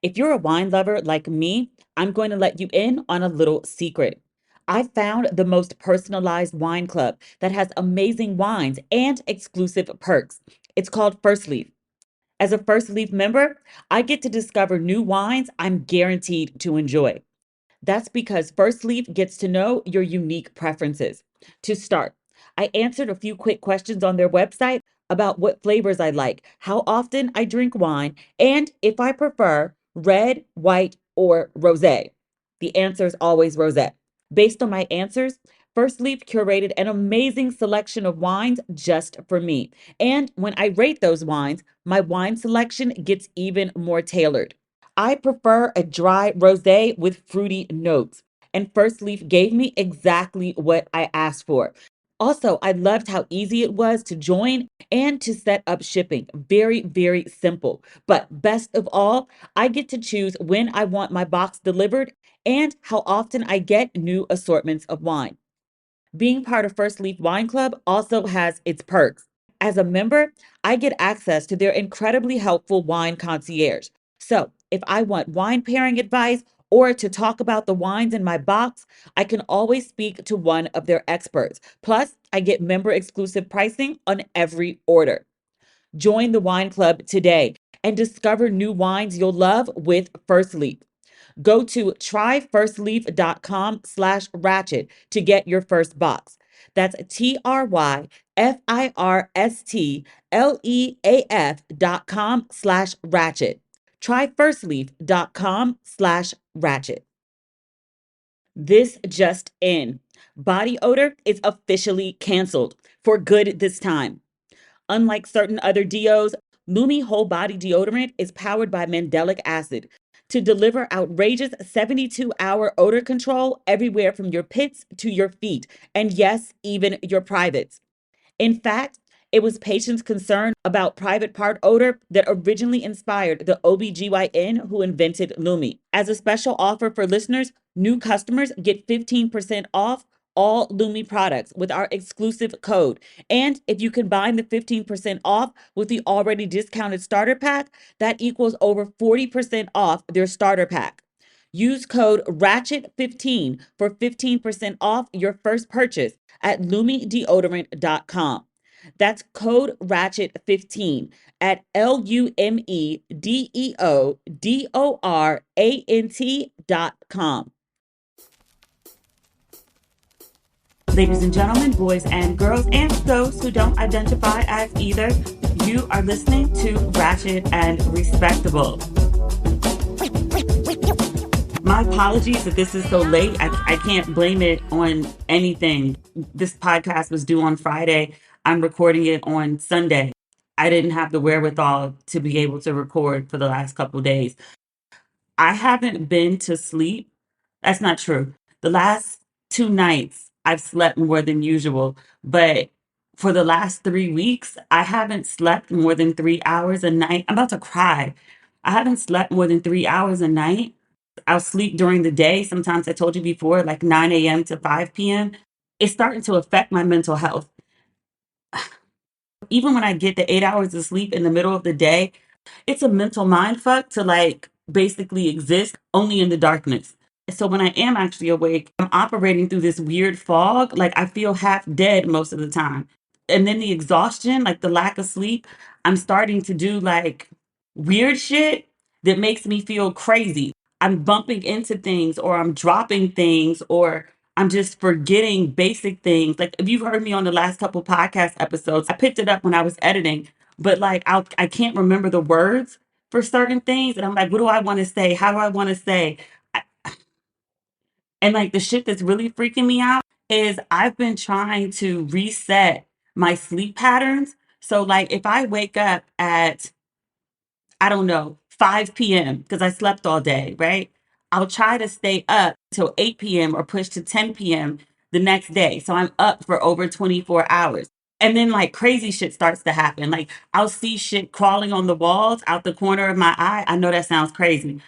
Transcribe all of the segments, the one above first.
If you're a wine lover like me, I'm going to let you in on a little secret. I found the most personalized wine club that has amazing wines and exclusive perks. It's called First Leaf. As a First Leaf member, I get to discover new wines I'm guaranteed to enjoy. That's because First Leaf gets to know your unique preferences. To start, I answered a few quick questions on their website about what flavors I like, how often I drink wine, and if I prefer red, white, or rosé. The answer is always rosé. Based on my answers, First Leaf curated an amazing selection of wines just for me. And when I rate those wines, my wine selection gets even more tailored. I prefer a dry rosé with fruity notes, and First Leaf gave me exactly what I asked for. Also, I loved how easy it was to join and to set up shipping. Very, very simple. But best of all, I get to choose when I want my box delivered and how often I get new assortments of wine. Being part of First Leaf Wine Club also has its perks. As a member, I get access to their incredibly helpful wine concierge. So, if I want wine pairing advice or to talk about the wines in my box, I can always speak to one of their experts. Plus, I get member exclusive pricing on every order. Join the wine club today and discover new wines you'll love with First Leaf. Go to tryfirstleaf.com/ratchet to get your first box. That's tryfirstleaf.com/ratchet. Tryfirstleaf.com/ratchet. This just in. Body odor is officially canceled for good this time. Unlike certain other deos, Lumi Whole Body Deodorant is powered by mandelic acid to deliver outrageous 72-hour odor control everywhere from your pits to your feet, and yes, even your privates. In fact, it was patients' concern about private part odor that originally inspired the OBGYN who invented Lumi. As a special offer for listeners, new customers get 15% off all Lumi products with our exclusive code. And if you combine the 15% off with the already discounted starter pack, that equals over 40% off their starter pack. Use code RATCHET15 for 15% off your first purchase at lumideodorant.com. That's code RATCHET15 at LUMEDEODORANT.com. Ladies and gentlemen, boys and girls, and those who don't identify as either, you are listening to Ratchet and Respectable. My apologies that this is so late. I can't blame it on anything. This podcast was due on Friday. I'm recording it on Sunday. I didn't have the wherewithal to be able to record for the last couple of days. I haven't been to sleep. That's not true. The last 2 nights, I've slept more than usual. But for the last 3 weeks, I haven't slept more than 3 hours a night. I'm about to cry. I haven't slept more than 3 hours a night. I'll sleep during the day. Sometimes I told you before, like 9 a.m. to 5 p.m. It's starting to affect my mental health. Even when I get the 8 hours of sleep in the middle of the day, it's a mental mind fuck to like basically exist only in the darkness. So when I am actually awake, I'm operating through this weird fog. Like I feel half dead most of the time. And then the exhaustion, like the lack of sleep, I'm starting to do like weird shit that makes me feel crazy. I'm bumping into things or I'm dropping things or I'm just forgetting basic things. Like if you've heard me on the last couple podcast episodes, I picked it up when I was editing, but like I can't remember the words for certain things and I'm like, what do I want to say? How do I want to say? I- And like the shit that's really freaking me out is I've been trying to reset my sleep patterns. So like if I wake up at I don't know, 5 p.m. because I slept all day, right? I'll try to stay up till 8 p.m. or push to 10 p.m. the next day. So I'm up for over 24 hours. And then like crazy shit starts to happen. Like I'll see shit crawling on the walls out the corner of my eye. I know that sounds crazy.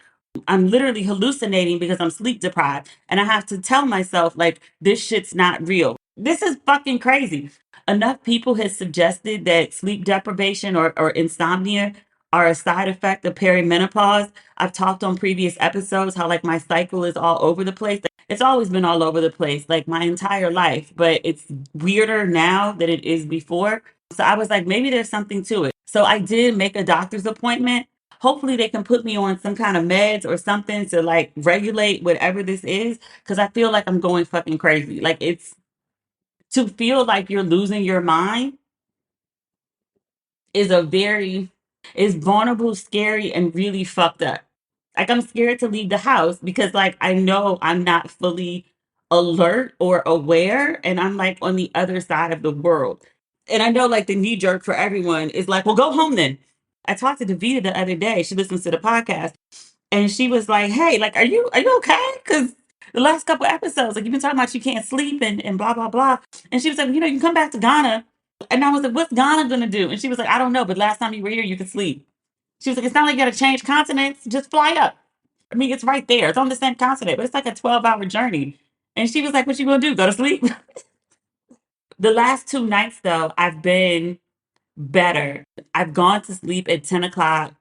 I'm literally hallucinating because I'm sleep deprived. And I have to tell myself, like, this shit's not real. This is fucking crazy. Enough people have suggested that sleep deprivation or insomnia are a side effect of perimenopause. I've talked on previous episodes how like my cycle is all over the place. It's always been all over the place, like my entire life, but it's weirder now than it is before. So I was like, maybe there's something to it. So I did make a doctor's appointment. Hopefully they can put me on some kind of meds or something to like regulate whatever this is. Cause I feel like I'm going fucking crazy. Like it's to feel like you're losing your mind is a very is vulnerable, scary, and really fucked up. Like I'm scared to leave the house because like I know I'm not fully alert or aware and I'm like on the other side of the world. And I know like the knee jerk for everyone is like, well, go home then. I talked to Davita the other day. She listens to the podcast and she was like, "Hey, like, are you okay? Because the last couple episodes, like, you've been talking about you can't sleep and blah blah blah." And she was like, "You know, you can come back to Ghana." And I was like, "What's Ghana gonna do?" And she was like, "I don't know, but last time you were here, you could sleep." She was like, "It's not like you got to change continents; just fly up. I mean, it's right there. It's on the same continent, but it's like a 12-hour journey." And she was like, "What you gonna do? Go to sleep?" The last 2 nights, though, I've been better. I've gone to sleep at 10 o'clock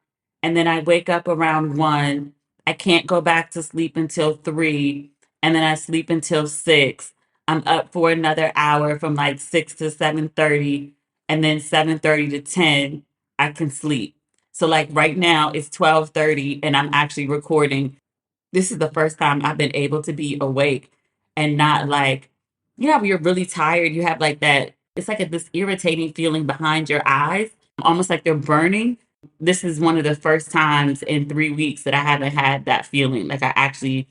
and then I wake up around 1. I can't go back to sleep until 3 and then I sleep until 6. I'm up for another hour from like 6 to 7:30 and then 7:30 to 10 I can sleep. So like right now it's 12:30 and I'm actually recording. This is the first time I've been able to be awake and not like, you know, when you're really tired, you have like that, it's like this irritating feeling behind your eyes, almost like they're burning. This is one of the first times in 3 weeks that I haven't had that feeling. Like I actually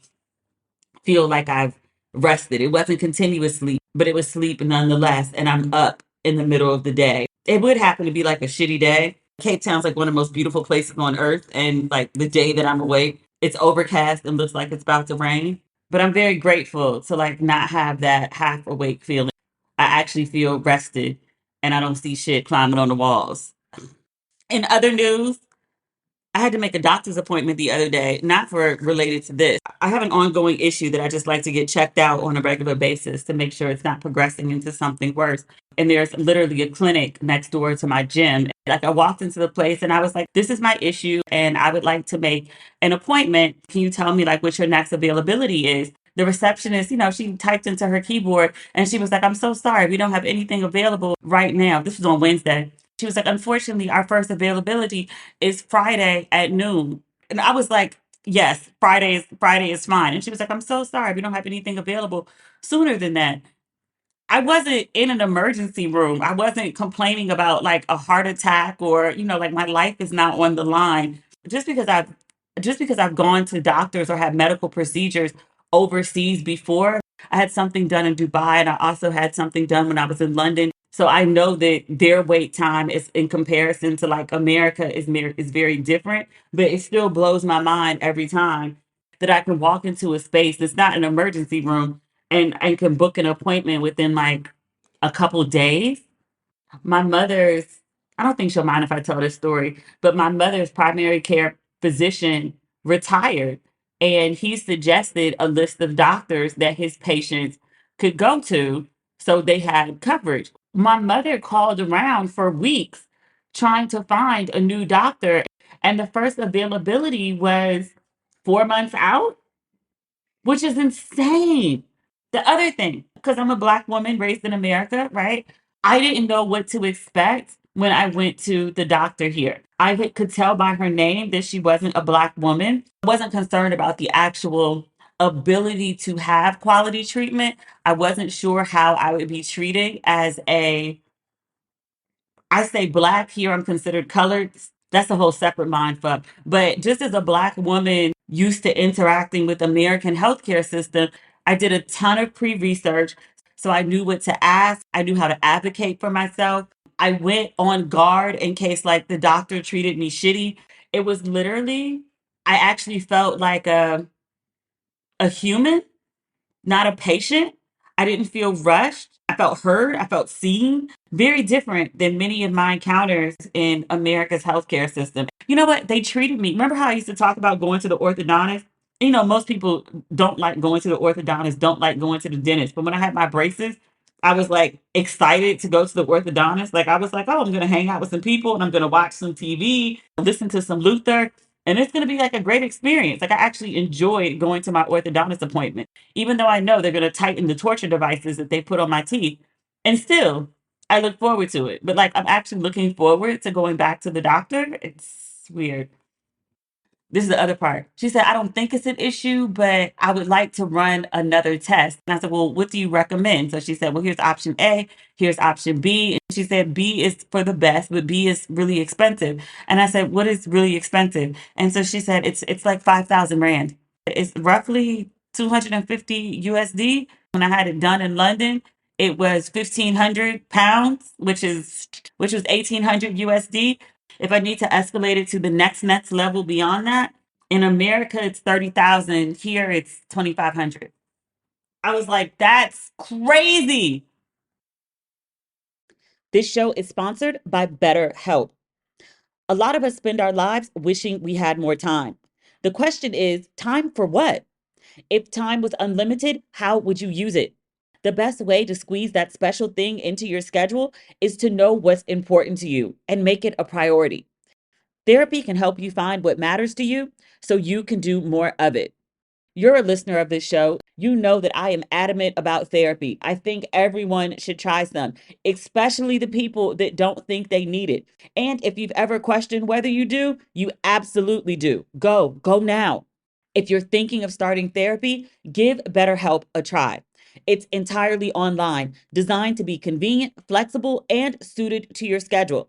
feel like I've rested. It wasn't continuous sleep, but it was sleep nonetheless. And I'm up in the middle of the day. It would happen to be like a shitty day. Cape Town's like one of the most beautiful places on earth. And like the day that I'm awake, it's overcast and looks like it's about to rain. But I'm very grateful to like not have that half awake feeling. I actually feel rested and I don't see shit climbing on the walls. In other news, I had to make a doctor's appointment the other day, not for related to this. I have an ongoing issue that I just like to get checked out on a regular basis to make sure it's not progressing into something worse. And there's literally a clinic next door to my gym. Like I walked into the place and I was like, this is my issue and I would like to make an appointment. Can you tell me like what your next availability is? The receptionist, you know, she typed into her keyboard and she was like, I'm so sorry, we don't have anything available right now. This was on Wednesday. She was like, unfortunately, our first availability is Friday at noon. And I was like, yes, Friday is fine. And she was like, I'm so sorry, we don't have anything available sooner than that. I wasn't in an emergency room. I wasn't complaining about like a heart attack or, you know, like my life is not on the line. Just because I've just because I've gone to doctors or had medical procedures overseas before. I had something done in Dubai and I also had something done when I was in London. So I know that their wait time is in comparison to like America is very different, but it still blows my mind every time that I can walk into a space that's not an emergency room and can book an appointment within like a couple days. My mother's, I don't think she'll mind if I tell this story, but my mother's primary care physician retired and he suggested a list of doctors that his patients could go to so they had coverage. My mother called around for weeks trying to find a new doctor, and the first availability was 4 months out, which is insane. The other thing, because I'm a Black woman raised in America, right? I didn't know what to expect when I went to the doctor here. Could tell by her name that she wasn't a Black woman. I wasn't concerned about the actual ability to have quality treatment. I wasn't sure how I would be treated as a I say black here, I'm considered colored. That's a whole separate mind fuck. But just as a black woman used to interacting with American healthcare system, I did a ton of pre-research. So I knew what to ask. I knew how to advocate for myself. I went on guard in case like the doctor treated me shitty. It was literally, I actually felt like a human, not a patient. I didn't feel rushed. I felt heard. I felt seen. Very different than many of my encounters in America's healthcare system. You know what? They treated me. Remember how I used to talk about going to the orthodontist? You know, most people don't like going to the orthodontist, don't like going to the dentist. But when I had my braces, I was like excited to go to the orthodontist. Like I was like, oh, I'm gonna hang out with some people and I'm gonna watch some TV, listen to some Luther, and it's gonna be like a great experience. Like I actually enjoyed going to my orthodontist appointment, even though I know they're gonna tighten the torture devices that they put on my teeth. And still, I look forward to it. But like I'm actually looking forward to going back to the doctor. It's weird. This is the other part. She said, I don't think it's an issue, but I would like to run another test. And I said, well, what do you recommend? So she said, well, here's option A, here's option B. And she said, B is for the best, but B is really expensive. And I said, what is really expensive? And so she said, it's like 5,000 Rand. It's roughly 250 USD. When I had it done in London, it was 1,500 pounds, which was 1,800 USD. If I need to escalate it to the next level beyond that, in America it's 30,000. Here it's 2,500. I was like, that's crazy. This show is sponsored by BetterHelp. A lot of us spend our lives wishing we had more time. The question is, time for what? If time was unlimited, how would you use it? The best way to squeeze that special thing into your schedule is to know what's important to you and make it a priority. Therapy can help you find what matters to you so you can do more of it. You're a listener of this show. You know that I am adamant about therapy. I think everyone should try some, especially the people that don't think they need it. And if you've ever questioned whether you do, you absolutely do. Go now. If you're thinking of starting therapy, give BetterHelp a try. It's entirely online, designed to be convenient, flexible, and suited to your schedule.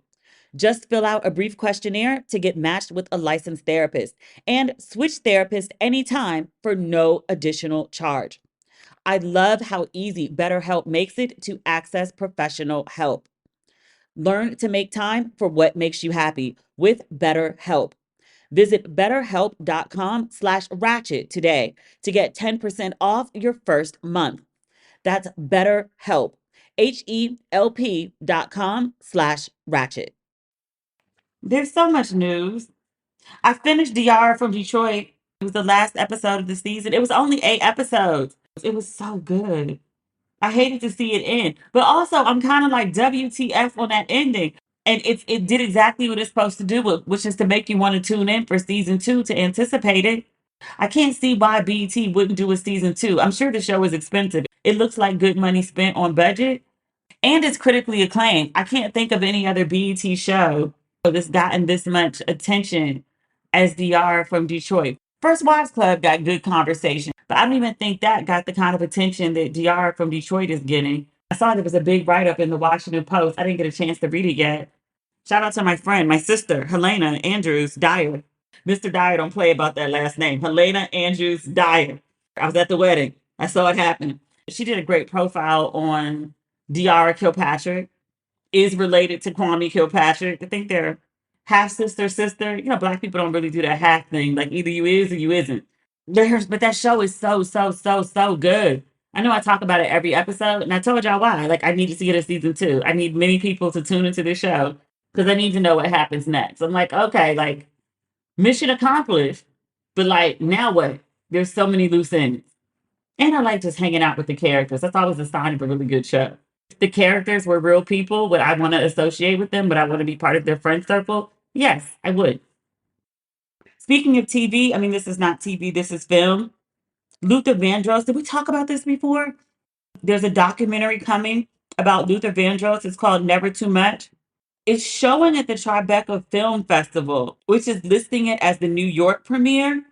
Just fill out a brief questionnaire to get matched with a licensed therapist and switch therapists anytime for no additional charge. I love how easy BetterHelp makes it to access professional help. Learn to make time for what makes you happy with BetterHelp. Visit betterhelp.com/ratchet today to get 10% off your first month. That's BetterHelp, HELP.com/ratchet. There's so much news. I finished DR from Detroit. It was the last episode of the season. It was only 8 episodes. It was so good. I hated to see it end, but also I'm kind of like WTF on that ending. And it did exactly what it's supposed to do, which is to make you want to tune in for season two to anticipate it. I can't see why BET wouldn't do a season two. I'm sure the show is expensive. It looks like good money spent on budget, and it's critically acclaimed. I can't think of any other BET show that's gotten this much attention as DR from Detroit. First Wives Club got good conversation, but I don't even think that got the kind of attention that DR from Detroit is getting. I saw there was a big write up in the Washington Post. I didn't get a chance to read it yet. Shout out to my friend, my sister, Helena Andrews Dyer. Mr. Dyer don't play about that last name. Helena Andrews Dyer. I was at the wedding. I saw it happen. She did a great profile on Diara Kilpatrick, is related to Kwame Kilpatrick. I think they're half sister. You know, black people don't really do that half thing. Like either you is or you isn't. But that show is so good. I know I talk about it every episode, and I told y'all why. Like I need to see it a season two. I need many people to tune into this show because I need to know what happens next. I'm like, okay, like mission accomplished. But like now what? There's so many loose ends. And I like just hanging out with the characters. That's always a sign of a really good show. If the characters were real people, would I want to associate with them? Would I want to be part of their friend circle? Yes, I would. Speaking of TV, I mean, this is not TV, this is film. Luther Vandross, did we talk about this before? There's a documentary coming about Luther Vandross. It's called Never Too Much. It's showing at the Tribeca Film Festival, which is listing it as the New York premiere,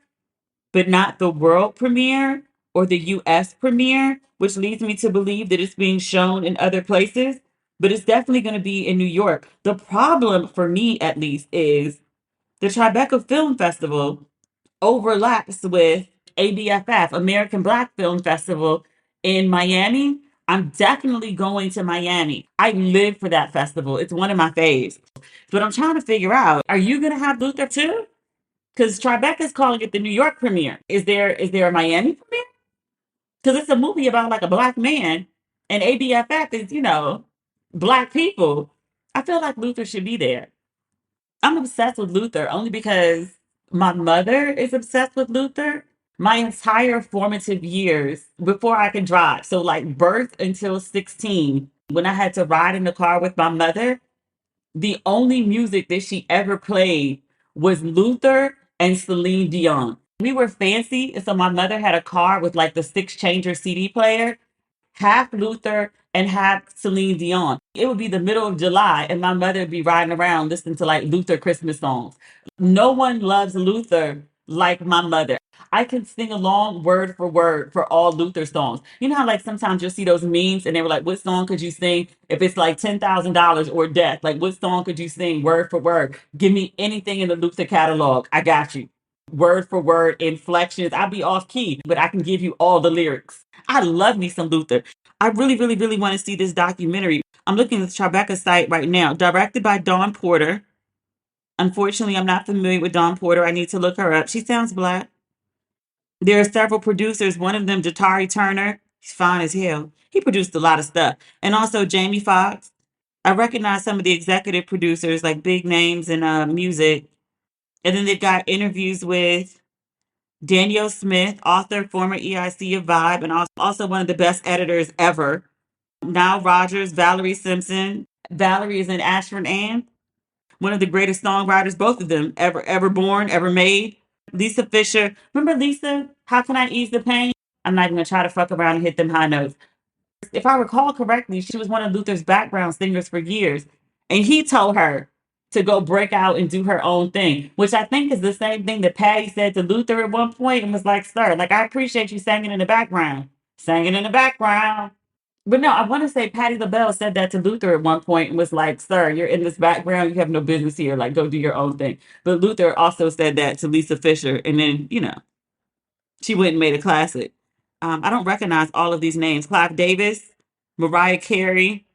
but not the world premiere or the US premiere, which leads me to believe that it's being shown in other places, but it's definitely going to be in New York. The problem for me, at least, is the Tribeca Film Festival overlaps with ABFF, American Black Film Festival in Miami. I'm definitely going to Miami. I live for that festival. It's one of my faves. But I'm trying to figure out, are you going to have Luther too? Because Tribeca's calling it the New York premiere. Is there a Miami premiere? Because it's a movie about like a black man, and ABFF is black people. I feel like Luther should be there. I'm obsessed with Luther only because my mother is obsessed with Luther. My entire formative years before I could drive. So, like birth until 16, when I had to ride in the car with my mother, the only music that she ever played was Luther and Celine Dion. We were fancy, so my mother had a car with like the six changer CD player, half Luther and half Celine Dion. It would be the middle of July, and my mother would be riding around listening to like Luther Christmas songs. No one loves Luther like my mother. I can sing along word for all Luther songs. You know how like sometimes you'll see those memes and they were like, what song could you sing if it's like $10,000 or death? Like what song could you sing word for word? Give me anything in the Luther catalog. I got you. Word for word, inflections. I'll be off key, but I can give you all the lyrics. I love me some Luther. I really, really, really want to see this documentary. I'm looking at the Tribeca site right now, directed by Dawn Porter. Unfortunately, I'm not familiar with Dawn Porter. I need to look her up. She sounds black. There are several producers. One of them, Jatari Turner. He's fine as hell. He produced a lot of stuff. And also Jamie Foxx. I recognize some of the executive producers, like big names in music. And then they've got interviews with Danielle Smith, author, former EIC of Vibe, and also one of the best editors ever. Nile Rodgers, Valerie Simpson. Valerie is in Ashford Ann, one of the greatest songwriters, both of them ever born, ever made. Lisa Fisher. Remember Lisa? How can I ease the pain? I'm not even gonna try to fuck around and hit them high notes. If I recall correctly, she was one of Luther's background singers for years. And he told her to go break out and do her own thing, which I think is the same thing that Patty said to Luther at one point and was like, sir, like I appreciate you singing in the background. Singing in the background. But no, I want to say Patti LaBelle said that to Luther at one point and was like, sir, you're in this background. You have no business here. Like, go do your own thing. But Luther also said that to Lisa Fisher. And then, she went and made a classic. I don't recognize all of these names. Clive Davis, Mariah Carey,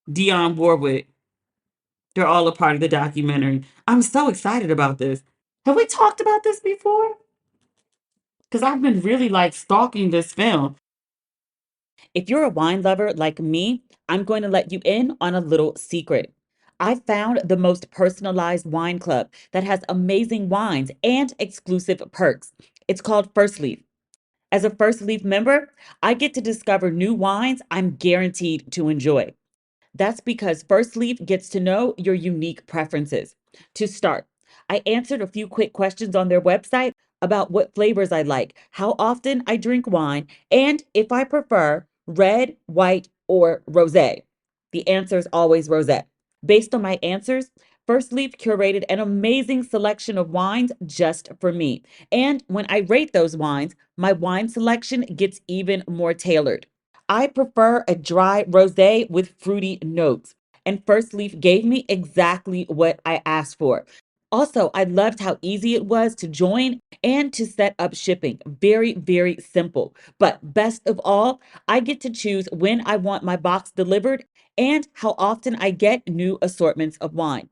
Dionne Warwick. They're all a part of the documentary. I'm so excited about this. Have we talked about this before? Because I've been really like stalking this film. If you're a wine lover like me, I'm going to let you in on a little secret. I found the most personalized wine club that has amazing wines and exclusive perks. It's called First Leaf. As a First Leaf member, I get to discover new wines I'm guaranteed to enjoy. That's because First Leaf gets to know your unique preferences. To start, I answered a few quick questions on their website about what flavors I like, how often I drink wine, and if I prefer red, white, or rosé. The answer is always rosé. Based on my answers, First Leaf curated an amazing selection of wines just for me. And when I rate those wines, my wine selection gets even more tailored. I prefer a dry rosé with fruity notes, and First Leaf gave me exactly what I asked for. Also, I loved how easy it was to join and to set up shipping. Very, very simple. But best of all, I get to choose when I want my box delivered and how often I get new assortments of wine.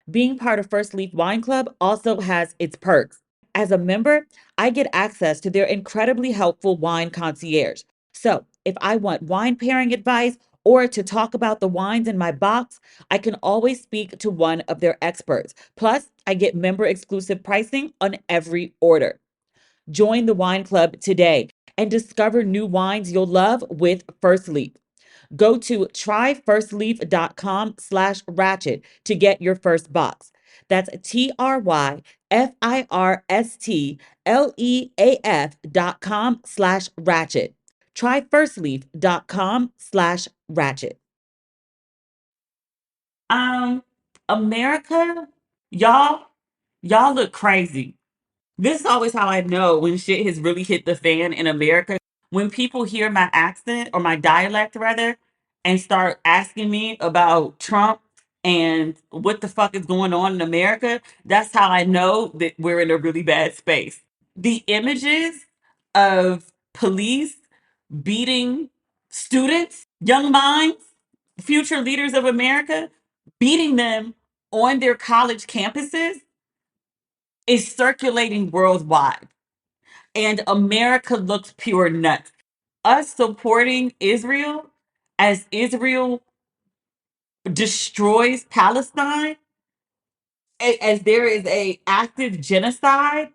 Being part of First Leaf Wine Club also has its perks. As a member, I get access to their incredibly helpful wine concierge. So, if I want wine pairing advice or to talk about the wines in my box, I can always speak to one of their experts. Plus, I get member exclusive pricing on every order. Join the wine club today and discover new wines you'll love with First Leaf. Go to tryfirstleaf.com/ratchet to get your first box. That's tryfirstleaf.com/ratchet. Tryfirstleaf.com/ratchet. Um, America, y'all, y'all look crazy. This is always how I know when shit has really hit the fan in America. When people hear my accent or my dialect rather and start asking me about Trump and what the fuck is going on in America, that's how I know that we're in a really bad space. The images of police beating students, young minds, future leaders of America, beating them on their college campuses is circulating worldwide. And America looks pure nuts. Us supporting Israel as Israel destroys Palestine, as there is a active genocide,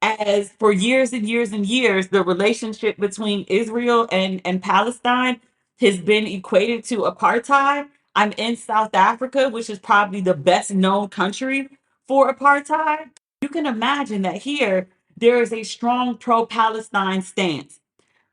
as for years and years and years, the relationship between Israel and Palestine has been equated to apartheid. I'm in South Africa, which is probably the best known country for apartheid. You can imagine that here there is a strong pro Palestine stance,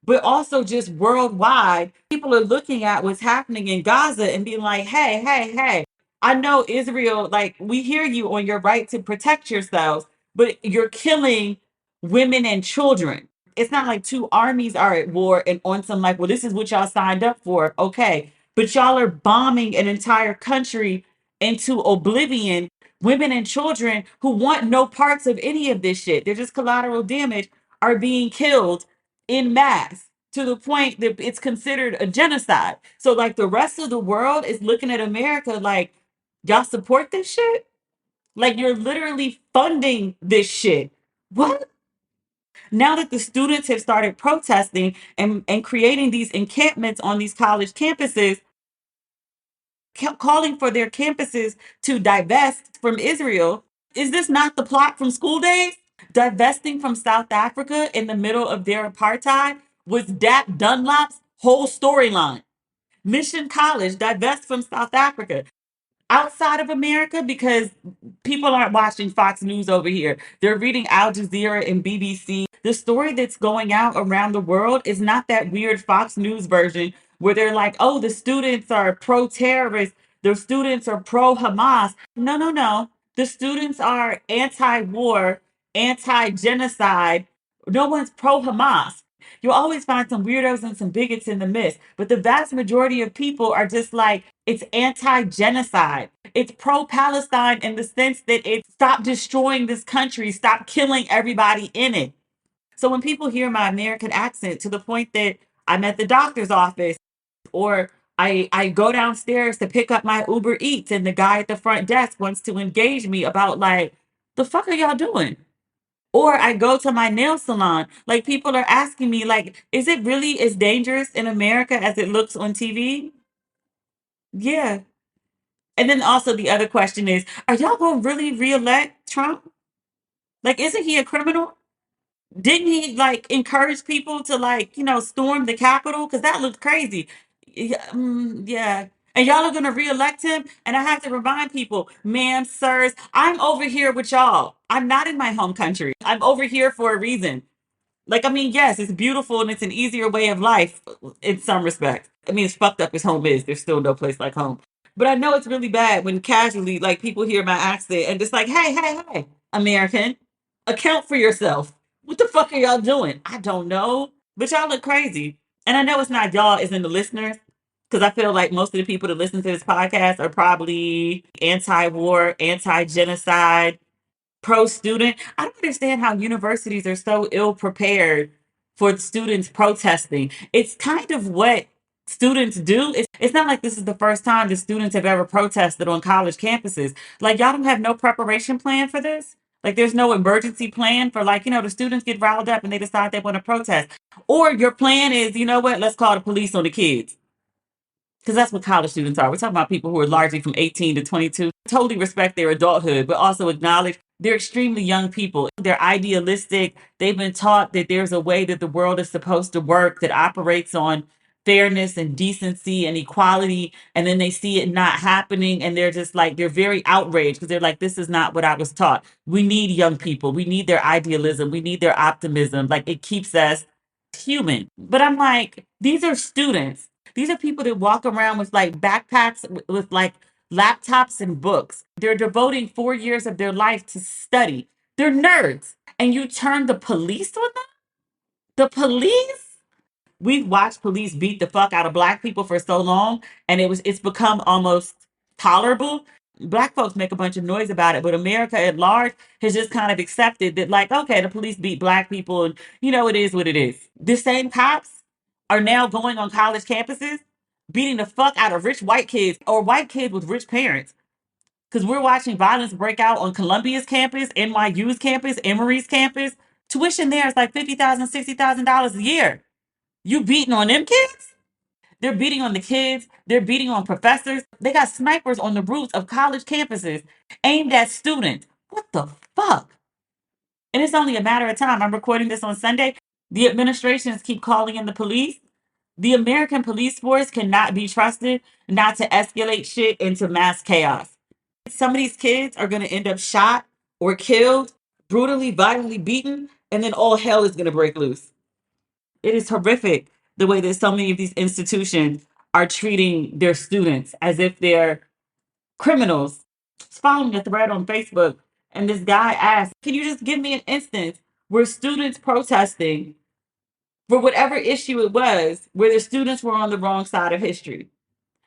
but also just worldwide, people are looking at what's happening in Gaza and being like, hey, hey, hey, I know Israel, like, we hear you on your right to protect yourselves, but you're killing women and children. It's not like two armies are at war and on some, like, well, this is what y'all signed up for. Okay. But y'all are bombing an entire country into oblivion. Women and children who want no parts of any of this shit. They're just collateral damage, are being killed in mass to the point that it's considered a genocide. So like the rest of the world is looking at America like, y'all support this shit? Like you're literally funding this shit. What? Now that the students have started protesting and creating these encampments on these college campuses, calling for their campuses to divest from Israel, is this not the plot from School Days? Divesting from South Africa in the middle of their apartheid was Dap Dunlop's whole storyline. Mission College divest from South Africa outside of America because people aren't watching Fox News over here. They're reading Al Jazeera and BBC. The story that's going out around the world is not that weird Fox News version where they're like, oh, the students are pro terrorist, the students are pro Hamas. No, no, no. The students are anti war, anti genocide. No one's pro Hamas. You'll always find some weirdos and some bigots in the midst, but the vast majority of people are just like, it's anti genocide. It's pro Palestine in the sense that it stop destroying this country, stop killing everybody in it. So when people hear my American accent to the point that I'm at the doctor's office or I go downstairs to pick up my Uber Eats and the guy at the front desk wants to engage me about like, the fuck are y'all doing? Or I go to my nail salon. Like people are asking me, like, is it really as dangerous in America as it looks on TV? Yeah. And then also the other question is, are y'all gonna really reelect Trump? Like, isn't he a criminal? Didn't he like encourage people to like, storm the Capitol? Because that looked crazy. Yeah, yeah. And y'all are gonna reelect him. And I have to remind people, ma'am, sirs, I'm over here with y'all. I'm not in my home country. I'm over here for a reason. Like, I mean, yes, it's beautiful and it's an easier way of life in some respects. I mean, as fucked up as home is, there's still no place like home. But I know it's really bad when casually, like, people hear my accent and just like, hey, hey, hey, American, account for yourself. What the fuck are y'all doing? I don't know. But y'all look crazy. And I know it's not y'all, it's in the listeners. Because I feel like most of the people that listen to this podcast are probably anti war, anti genocide, pro student. I don't understand how universities are so ill prepared for students protesting. It's kind of what students do. It's not like this is the first time the students have ever protested on college campuses. Like, y'all don't have no preparation plan for this. Like, there's no emergency plan for, like, the students get riled up and they decide they want to protest. Or your plan is, you know what, let's call the police on the kids because that's what college students are. We're talking about people who are largely from 18 to 22. Totally respect their adulthood, but also acknowledge they're extremely young people. They're idealistic. They've been taught that there's a way that the world is supposed to work that operates on fairness and decency and equality. And then they see it not happening. And they're just like, they're very outraged because they're like, this is not what I was taught. We need young people. We need their idealism. We need their optimism. Like it keeps us human. But I'm like, these are students. These are people that walk around with like backpacks with like laptops and books. They're devoting 4 years of their life to study. They're nerds. And you turn the police on them? The police? We've watched police beat the fuck out of black people for so long, and it's become almost tolerable. Black folks make a bunch of noise about it, but America at large has just kind of accepted that, like, okay, the police beat black people, and it is what it is. The same cops are now going on college campuses beating the fuck out of rich white kids or white kids with rich parents. Because we're watching violence break out on Columbia's campus, NYU's campus, Emory's campus. Tuition there is like $50,000, $60,000 a year. You beating on them kids? They're beating on the kids. They're beating on professors. They got snipers on the roofs of college campuses aimed at students. What the fuck? And it's only a matter of time. I'm recording this on Sunday. The administrations keep calling in the police. The American police force cannot be trusted not to escalate shit into mass chaos. Some of these kids are going to end up shot or killed, brutally, violently beaten, and then all hell is going to break loose. It is horrific the way that so many of these institutions are treating their students as if they're criminals. I was following a thread on Facebook, and this guy asked, "Can you just give me an instance where students protesting for whatever issue it was, where the students were on the wrong side of history?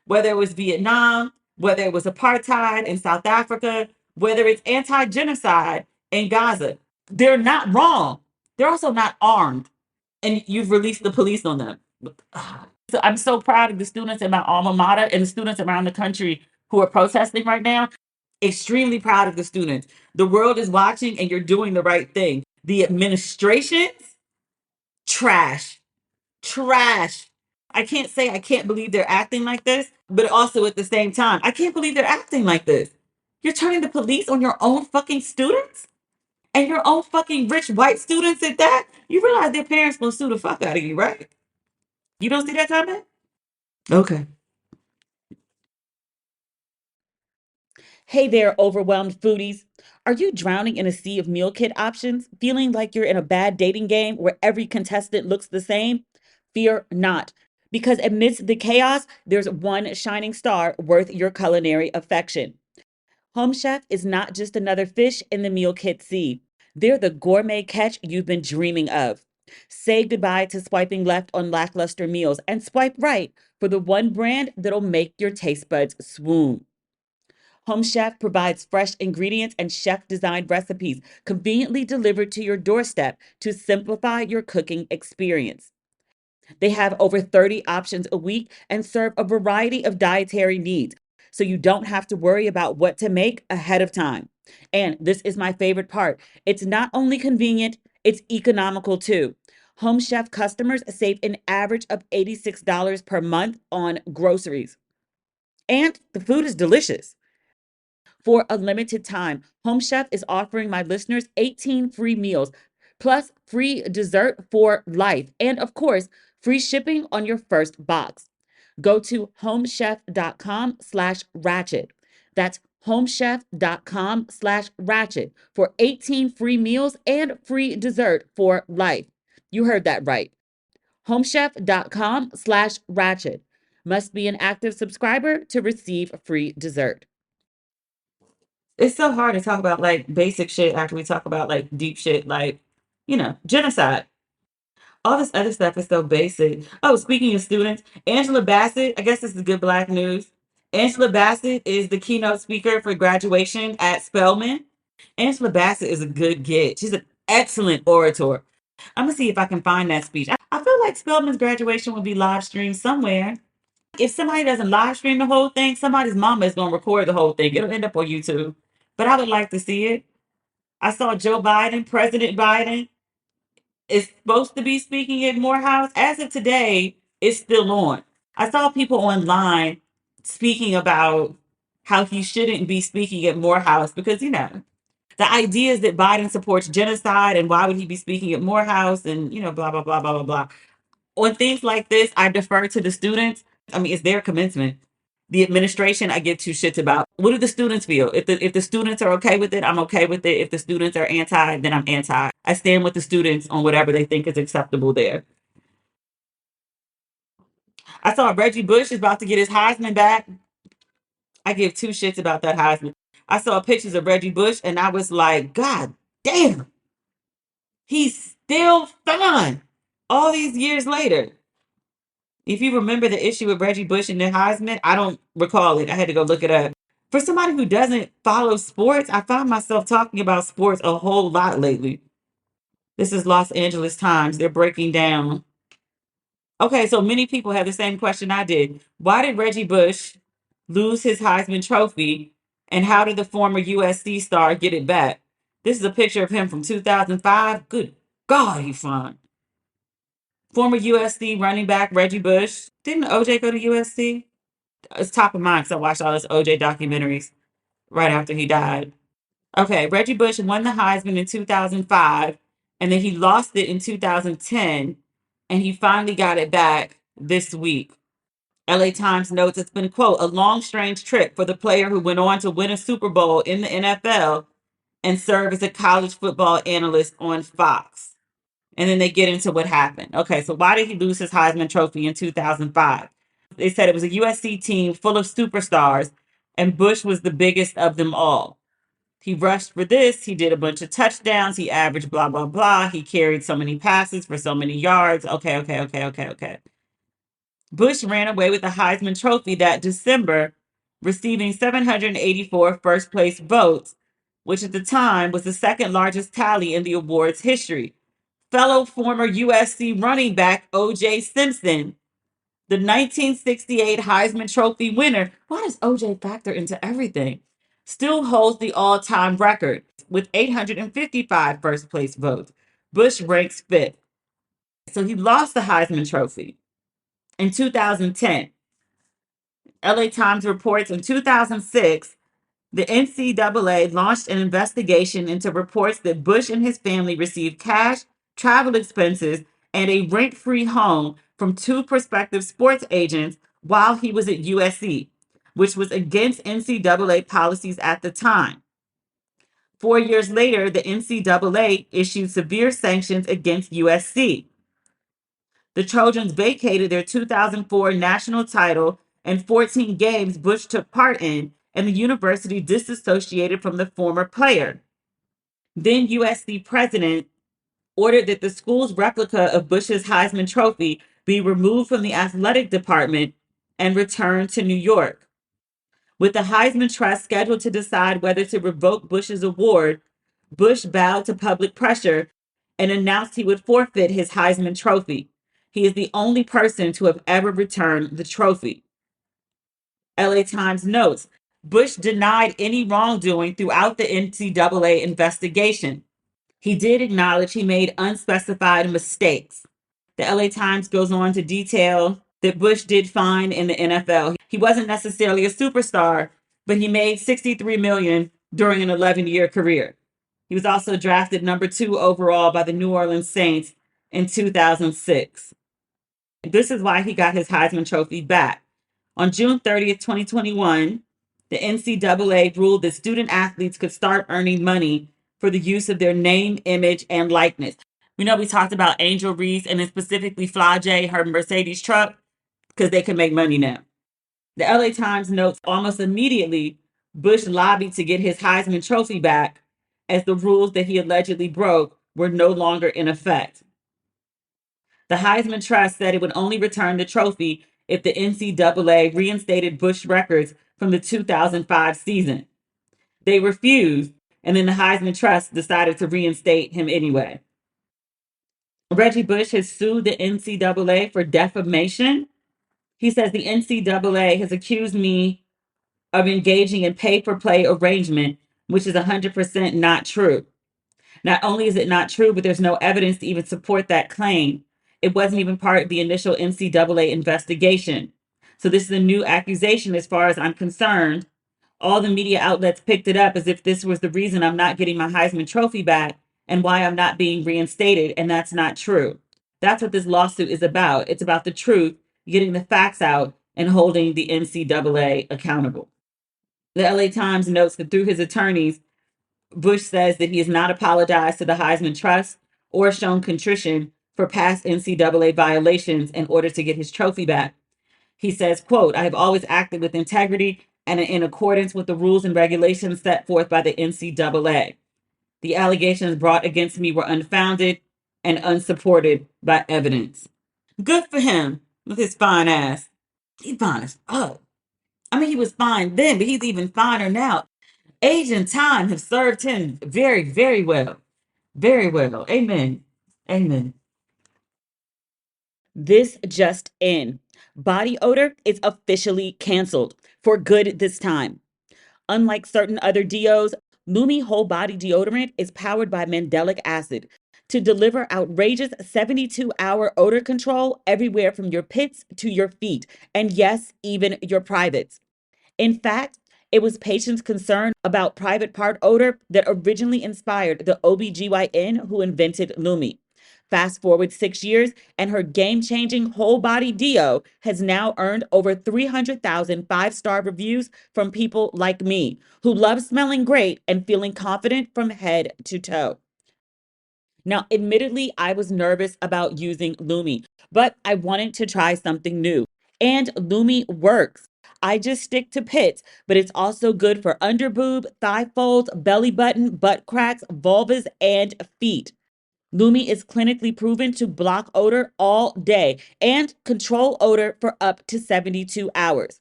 Whether it was Vietnam, whether it was apartheid in South Africa, whether it's anti genocide in Gaza. They're not wrong. They're also not armed, and you've released the police on them." So I'm so proud of the students in my alma mater and the students around the country who are protesting right now. Extremely proud of the students. The world is watching and you're doing the right thing. The administrations, trash, trash. I can't say I can't believe they're acting like this, but also at the same time, I can't believe they're acting like this. You're turning the police on your own fucking students and your own fucking rich white students at that. You realize their parents gonna sue the fuck out of you, right? You don't see that coming? Okay. Hey there, overwhelmed foodies. Are you drowning in a sea of meal kit options, feeling like you're in a bad dating game where every contestant looks the same? Fear not, because amidst the chaos, there's one shining star worth your culinary affection. Home Chef is not just another fish in the meal kit sea. They're the gourmet catch you've been dreaming of. Say goodbye to swiping left on lackluster meals and swipe right for the one brand that'll make your taste buds swoon. Home Chef provides fresh ingredients and chef designed recipes conveniently delivered to your doorstep to simplify your cooking experience. They have over 30 options a week and serve a variety of dietary needs, so you don't have to worry about what to make ahead of time. And this is my favorite part, it's not only convenient, it's economical too. Home Chef customers save an average of $86 per month on groceries. And the food is delicious. For a limited time, Home Chef is offering my listeners 18 free meals, plus free dessert for life, and of course, free shipping on your first box. Go to homechef.com/ratchet. That's homechef.com/ratchet for 18 free meals and free dessert for life. You heard that right. Homechef.com/ratchet. Must be an active subscriber to receive free dessert. It's so hard to talk about like basic shit after we talk about like deep shit, like, genocide. All this other stuff is so basic. Oh, speaking of students, Angela Bassett, I guess this is good black news. Angela Bassett is the keynote speaker for graduation at Spelman. Angela Bassett is a good get. She's an excellent orator. I'm gonna see if I can find that speech. I feel like Spelman's graduation will be live streamed somewhere. If somebody doesn't live stream the whole thing, somebody's mama is gonna record the whole thing. It'll end up on YouTube. But I would like to see it. I saw Joe Biden, President Biden, is supposed to be speaking at Morehouse. As of today, it's still on. I saw people online speaking about how he shouldn't be speaking at Morehouse because, the idea is that Biden supports genocide and why would he be speaking at Morehouse and, blah, blah, blah, blah, blah, blah. On things like this, I defer to the students. I mean, it's their commencement. The administration, I give two shits about. What do the students feel? If the students are okay with it, I'm okay with it. If the students are anti, then I'm anti. I stand with the students on whatever they think is acceptable there. I saw Reggie Bush is about to get his Heisman back. I give two shits about that Heisman. I saw pictures of Reggie Bush and I was like, God damn, he's still fine all these years later. If you remember the issue with Reggie Bush and the Heisman, I don't recall it. I had to go look it up. For somebody who doesn't follow sports, I find myself talking about sports a whole lot lately. This is Los Angeles Times. They're breaking down. Okay, so many people have the same question I did. Why did Reggie Bush lose his Heisman Trophy, and how did the former USC star get it back? This is a picture of him from 2005. Good God, he's fine. Former USC running back Reggie Bush. Didn't OJ go to USC? It's top of mind because I watched all those OJ documentaries right after he died. Okay, Reggie Bush won the Heisman in 2005, and then he lost it in 2010, and he finally got it back this week. LA Times notes it's been, quote, a long, strange trip for the player who went on to win a Super Bowl in the NFL and serve as a college football analyst on Fox. And then they get into what happened. Okay, so why did he lose his Heisman Trophy in 2005? They said it was a USC team full of superstars, and Bush was the biggest of them all. He rushed for this. He did a bunch of touchdowns. He averaged blah, blah, blah. He carried so many passes for so many yards. Okay. Bush ran away with the Heisman Trophy that December, receiving 784 first place votes, which at the time was the second largest tally in the award's history. Fellow former USC running back O.J. Simpson, the 1968 Heisman Trophy winner, why does O.J. factor into everything? Still holds the all time record with 855 first place votes. Bush ranks fifth. So he lost the Heisman Trophy in 2010. LA Times reports in 2006, the NCAA launched an investigation into reports that Bush and his family received cash, travel expenses, and a rent free home from two prospective sports agents while he was at USC, which was against NCAA policies at the time. 4 years later, the NCAA issued severe sanctions against USC. The Trojans vacated their 2004 national title and 14 games Bush took part in, and the university disassociated from the former player. Then USC president ordered that the school's replica of Bush's Heisman Trophy be removed from the athletic department and returned to New York. With the Heisman Trust scheduled to decide whether to revoke Bush's award, Bush bowed to public pressure and announced he would forfeit his Heisman Trophy. He is the only person to have ever returned the trophy. LA Times notes Bush denied any wrongdoing throughout the NCAA investigation. He did acknowledge he made unspecified mistakes. The LA Times goes on to detail that Bush did fine in the NFL. He wasn't necessarily a superstar, but he made $63 million during an 11-year career. He was also drafted number 2 overall by the New Orleans Saints in 2006. This is why he got his Heisman Trophy back. On June 30th, 2021, the NCAA ruled that student athletes could start earning money for the use of their name, image, and likeness. We know we talked about Angel Reese and then specifically Fly J, her Mercedes truck, because they can make money now. The LA Times notes almost immediately, Bush lobbied to get his Heisman Trophy back as the rules that he allegedly broke were no longer in effect. The Heisman Trust said it would only return the trophy if the NCAA reinstated Bush records from the 2005 season. They refused, and then the Heisman Trust decided to reinstate him anyway. Reggie Bush has sued the NCAA for defamation. He says the NCAA has accused me of engaging in pay for play arrangement, which is 100% not true. Not only is it not true, but there's no evidence to even support that claim. It wasn't even part of the initial NCAA investigation. So this is a new accusation as far as I'm concerned. All the media outlets picked it up as if this was the reason I'm not getting my Heisman Trophy back and why I'm not being reinstated, and that's not true. That's what this lawsuit is about. It's about the truth, getting the facts out, and holding the NCAA accountable. The LA Times notes that through his attorneys, Bush says that he has not apologized to the Heisman Trust or shown contrition for past NCAA violations in order to get his trophy back. He says, quote, I have always acted with integrity and in accordance with the rules and regulations set forth by the NCAA. The allegations brought against me were unfounded and unsupported by evidence. Good for him with his fine ass. He's fine as fuck. I mean, he was fine then, but he's even finer now. Age and time have served him very, very well. Very well. Amen. Amen. This just in. Body odor is officially canceled for good this time. Unlike certain other deos, Lumi whole body deodorant is powered by mandelic acid to deliver outrageous 72-hour odor control everywhere from your pits to your feet, and yes, even your privates. In fact, It was patients' concern about private part odor that originally inspired the OBGYN who invented Lumi. Fast forward 6 years, and her game changing whole body deo has now earned over 300,000 5-star reviews from people like me who love smelling great and feeling confident from head to toe. Now, admittedly, I was nervous about using Lumi, but I wanted to try something new. And Lumi works. I just stick to pits, but it's also good for underboob, thigh folds, belly button, butt cracks, vulvas, and feet. Lumi is clinically proven to block odor all day and control odor for up to 72 hours.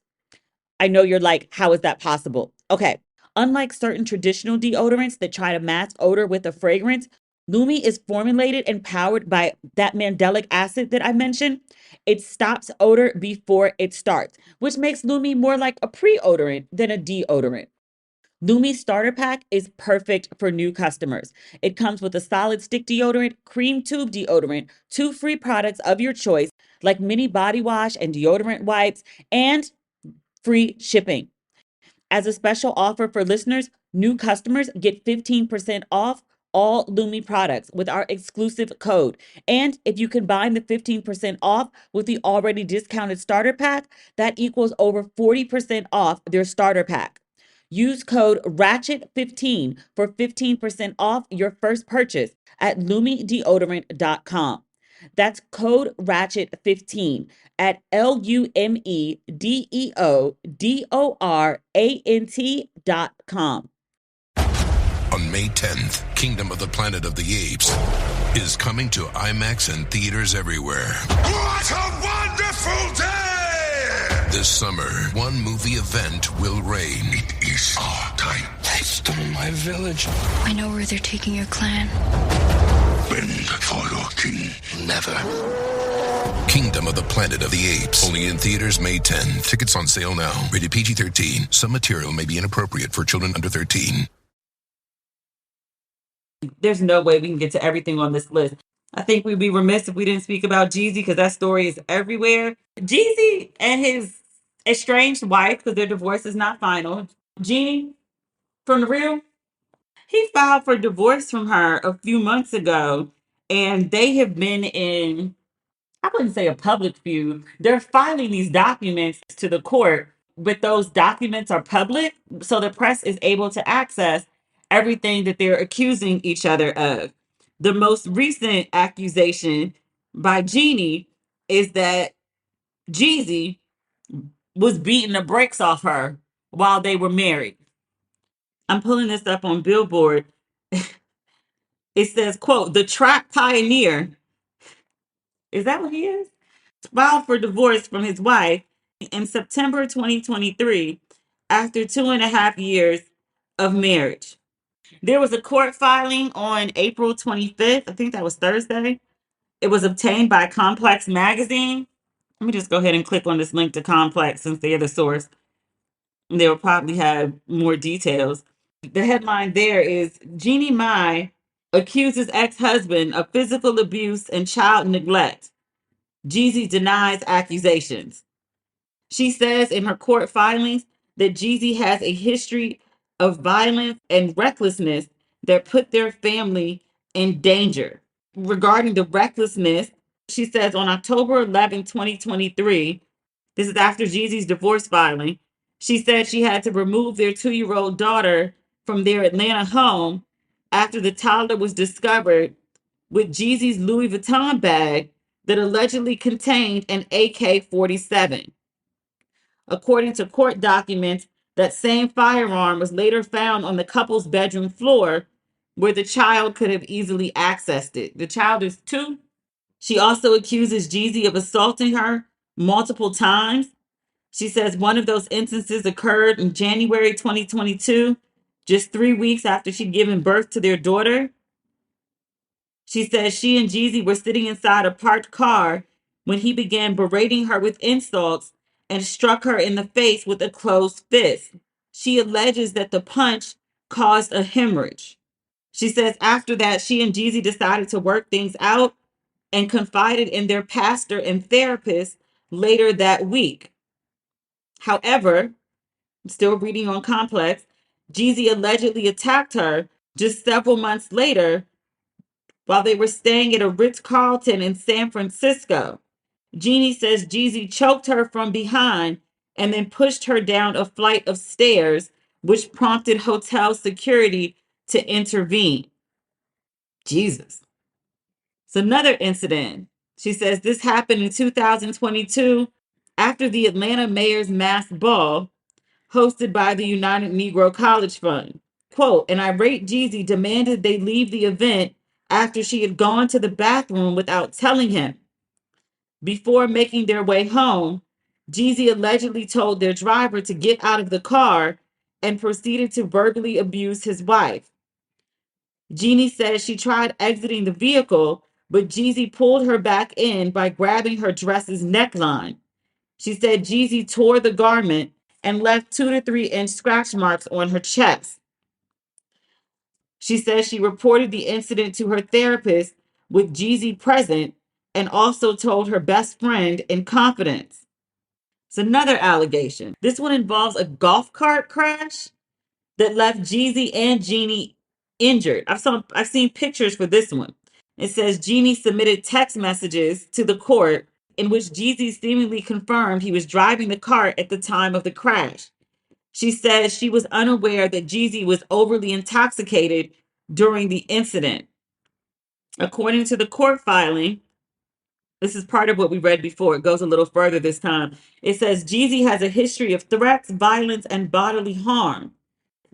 I know you're like, how is that possible? Okay. Unlike certain traditional deodorants that try to mask odor with a fragrance, Lumi is formulated and powered by that mandelic acid that I mentioned. It stops odor before it starts, which makes Lumi more like a pre-odorant than a deodorant. Lumi Starter Pack is perfect for new customers. It comes with a solid stick deodorant, cream tube deodorant, two free products of your choice, like mini body wash and deodorant wipes, and free shipping. As a special offer for listeners, new customers get 15% off all Lumi products with our exclusive code. And if you combine the 15% off with the already discounted starter pack, that equals over 40% off their starter pack. Use code RATCHET15 for 15% off your first purchase at lumideodorant.com. That's code RATCHET15 at LUMEDEODORANT.com. On May 10th, Kingdom of the Planet of the Apes is coming to IMAX and theaters everywhere. What a wonderful day! This summer, one movie event will reign. It is our time. They stole my village. I know where they're taking your clan. Bend for your king. Never. Kingdom of the Planet of the Apes. Only in theaters May 10th. Tickets on sale now. Rated PG-13. Some material may be inappropriate for children under 13. There's no way we can get to everything on this list. I think we'd be remiss if we didn't speak about Jeezy because that story is everywhere. Jeezy and his estranged wife, because their divorce is not final, Jeannie from The Real, he filed for divorce from her a few months ago, and they have been in, I wouldn't say a public feud. They're filing these documents to the court, but those documents are public, so the press is able to access everything that they're accusing each other of. The most recent accusation by Jeannie is that Jeezy was beating the brakes off her while they were married. I'm pulling this up on Billboard. It says, quote, the track pioneer, is that what he is? Filed for divorce from his wife in September 2023 after 2.5 years of marriage. There was a court filing on April 25th. I think that was Thursday. It was obtained by Complex Magazine. Let me just go ahead and click on this link to Complex since they're the source. They will probably have more details. The headline there is Jeannie Mai accuses ex-husband of physical abuse and child neglect. Jeezy denies accusations. She says in her court filings that Jeezy has a history of violence and recklessness that put their family in danger. Regarding the recklessness, she says on October 11, 2023, this is after Jeezy's divorce filing, she said she had to remove their 2-year-old daughter from their Atlanta home after the toddler was discovered with Jeezy's Louis Vuitton bag that allegedly contained an AK-47. According to court documents, that same firearm was later found on the couple's bedroom floor where the child could have easily accessed it. The child is 2. She also accuses Jeezy of assaulting her multiple times. She says one of those instances occurred in January 2022, just 3 weeks after she'd given birth to their daughter. She says she and Jeezy were sitting inside a parked car when he began berating her with insults and struck her in the face with a closed fist. She alleges that the punch caused a hemorrhage. She says after that, she and Jeezy decided to work things out and confided in their pastor and therapist later that week. However, I'm still reading on Complex. Jeezy allegedly attacked her just several months later while they were staying at a Ritz-Carlton in San Francisco. Jeannie says Jeezy choked her from behind and then pushed her down a flight of stairs, which prompted hotel security to intervene. Jesus. It's another incident. She says this happened in 2022 after the Atlanta mayor's mass ball hosted by the United Negro College Fund. Quote, an irate Jeezy demanded they leave the event after she had gone to the bathroom without telling him. Before making their way home, Jeezy allegedly told their driver to get out of the car and proceeded to verbally abuse his wife. Jeannie says she tried exiting the vehicle, but Jeezy pulled her back in by grabbing her dress's neckline. She said Jeezy tore the garment and left 2 to 3 inch scratch marks on her chest. She says she reported the incident to her therapist with Jeezy present and also told her best friend in confidence. It's another allegation. This one involves a golf cart crash that left Jeezy and Jeannie injured. I've seen pictures for this one. It says Jeannie submitted text messages to the court in which Jeezy seemingly confirmed he was driving the cart at the time of the crash. She says she was unaware that Jeezy was overly intoxicated during the incident. According to the court filing, this is part of what we read before. It goes a little further this time. It says Jeezy has a history of threats, violence, and bodily harm.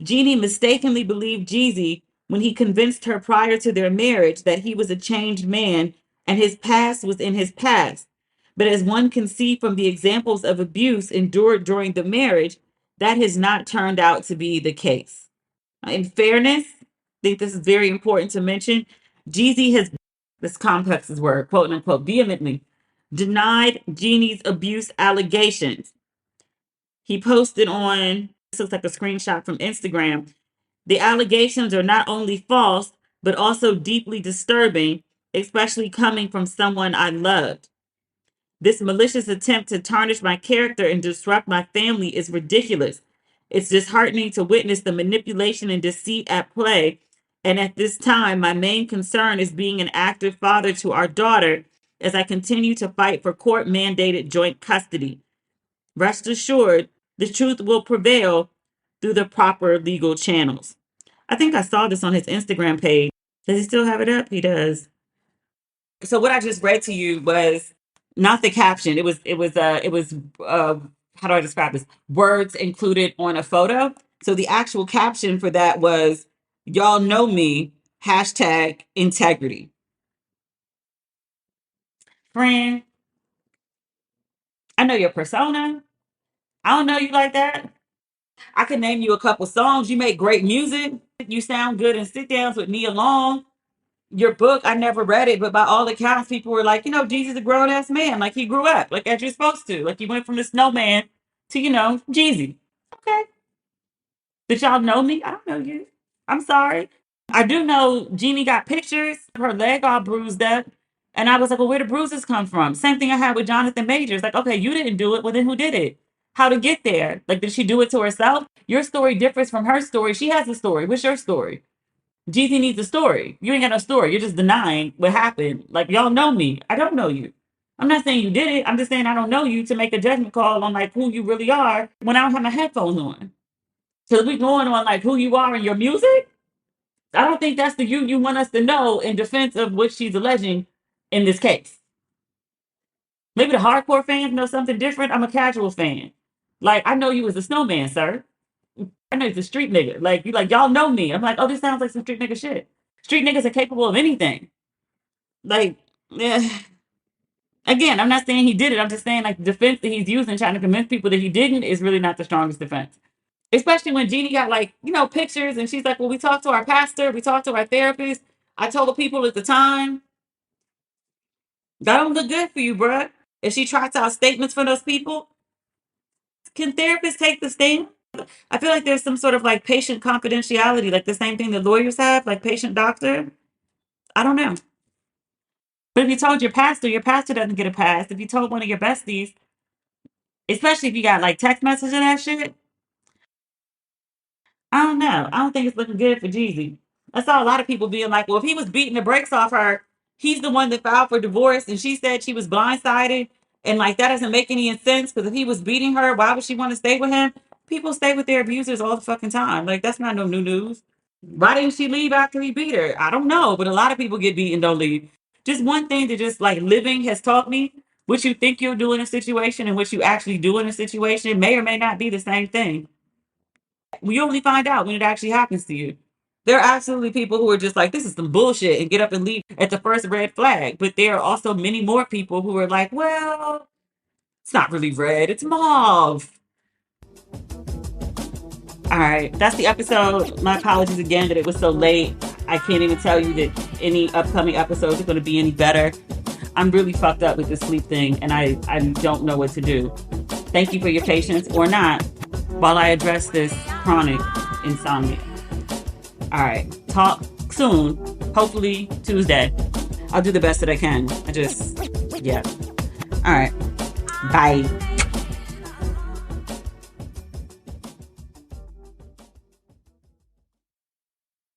Jeannie mistakenly believed Jeezy when he convinced her prior to their marriage that he was a changed man and his past was in his past. But as one can see from the examples of abuse endured during the marriage, that has not turned out to be the case. In fairness, I think this is very important to mention. Jeezy has, this Complex's word, quote unquote, vehemently denied Jeannie's abuse allegations. He posted on, this looks like a screenshot from Instagram. The allegations are not only false, but also deeply disturbing, especially coming from someone I loved. This malicious attempt to tarnish my character and disrupt my family is ridiculous. It's disheartening to witness the manipulation and deceit at play. And at this time, my main concern is being an active father to our daughter as I continue to fight for court mandated joint custody. Rest assured, the truth will prevail through the proper legal channels. I think I saw this on his Instagram page. Does he still have it up? He does. So what I just read to you was not the caption. It was how do I describe this? Words included on a photo. So the actual caption for that was y'all know me, hashtag integrity. Friend, I know your persona. I don't know you like that. I can name you a couple songs. You make great music. You sound good in sit downs with Nia Long. Your book, I never read it, but by all accounts, people were like, Jeezy's a grown ass man. Like he grew up, like as you're supposed to. Like he went from the snowman to, Jeezy. Okay. Did y'all know me? I don't know you. I'm sorry. I do know Jeannie got pictures, her leg all bruised up. And I was like, well, where the bruises come from? Same thing I had with Jonathan Majors. Like, okay, you didn't do it. Well, then who did it? How to get there? Like, did she do it to herself? Your story differs from her story. She has a story. What's your story? Jeezy needs a story. You ain't got no story. You're just denying what happened. Like, y'all know me. I don't know you. I'm not saying you did it. I'm just saying I don't know you to make a judgment call on like who you really are when I don't have my headphones on. So we going on like who you are in your music. I don't think that's the you want us to know in defense of what she's alleging in this case. Maybe the hardcore fans know something different. I'm a casual fan. Like I know you as a snowman, sir. I know he's a street nigga. Like you like y'all know me. I'm like, oh, this sounds like some street nigga shit. Street niggas are capable of anything. Like, yeah. Again, I'm not saying he did it. I'm just saying like the defense that he's using, trying to convince people that he didn't, is really not the strongest defense. Especially when Jeannie got like, pictures and she's like, well, we talked to our pastor, we talked to our therapist. I told the people at the time, that don't look good for you, bruh. If she tracks out statements from those people, can therapists take the stand? I feel like there's some sort of like patient confidentiality, like the same thing that lawyers have, like patient doctor. I don't know. But if you told your pastor doesn't get a pass. If you told one of your besties, especially if you got like text message and that shit, I don't know. I don't think it's looking good for Jeezy. I saw a lot of people being like, well, if he was beating the brakes off her, he's the one that filed for divorce. And she said she was blindsided. And like, that doesn't make any sense because if he was beating her, why would she want to stay with him? People stay with their abusers all the fucking time. Like, that's not no new news. Why didn't she leave after he beat her? I don't know. But a lot of people get beaten, don't leave. Just one thing that just like living has taught me what you think you'll do in a situation and what you actually do in a situation may or may not be the same thing. We only find out when it actually happens to you. There are absolutely people who are just like, this is some bullshit and get up and leave at the first red flag. But there are also many more people who are like, well, it's not really red, it's mauve. All right, that's the episode. My apologies again that it was so late. I can't even tell you that any upcoming episodes are going to be any better. I'm really fucked up with this sleep thing and I don't know what to do. Thank you for your patience or not while I address this chronic insomnia. All right, talk soon. Hopefully Tuesday. I'll do the best that I can. Yeah. All right. Bye.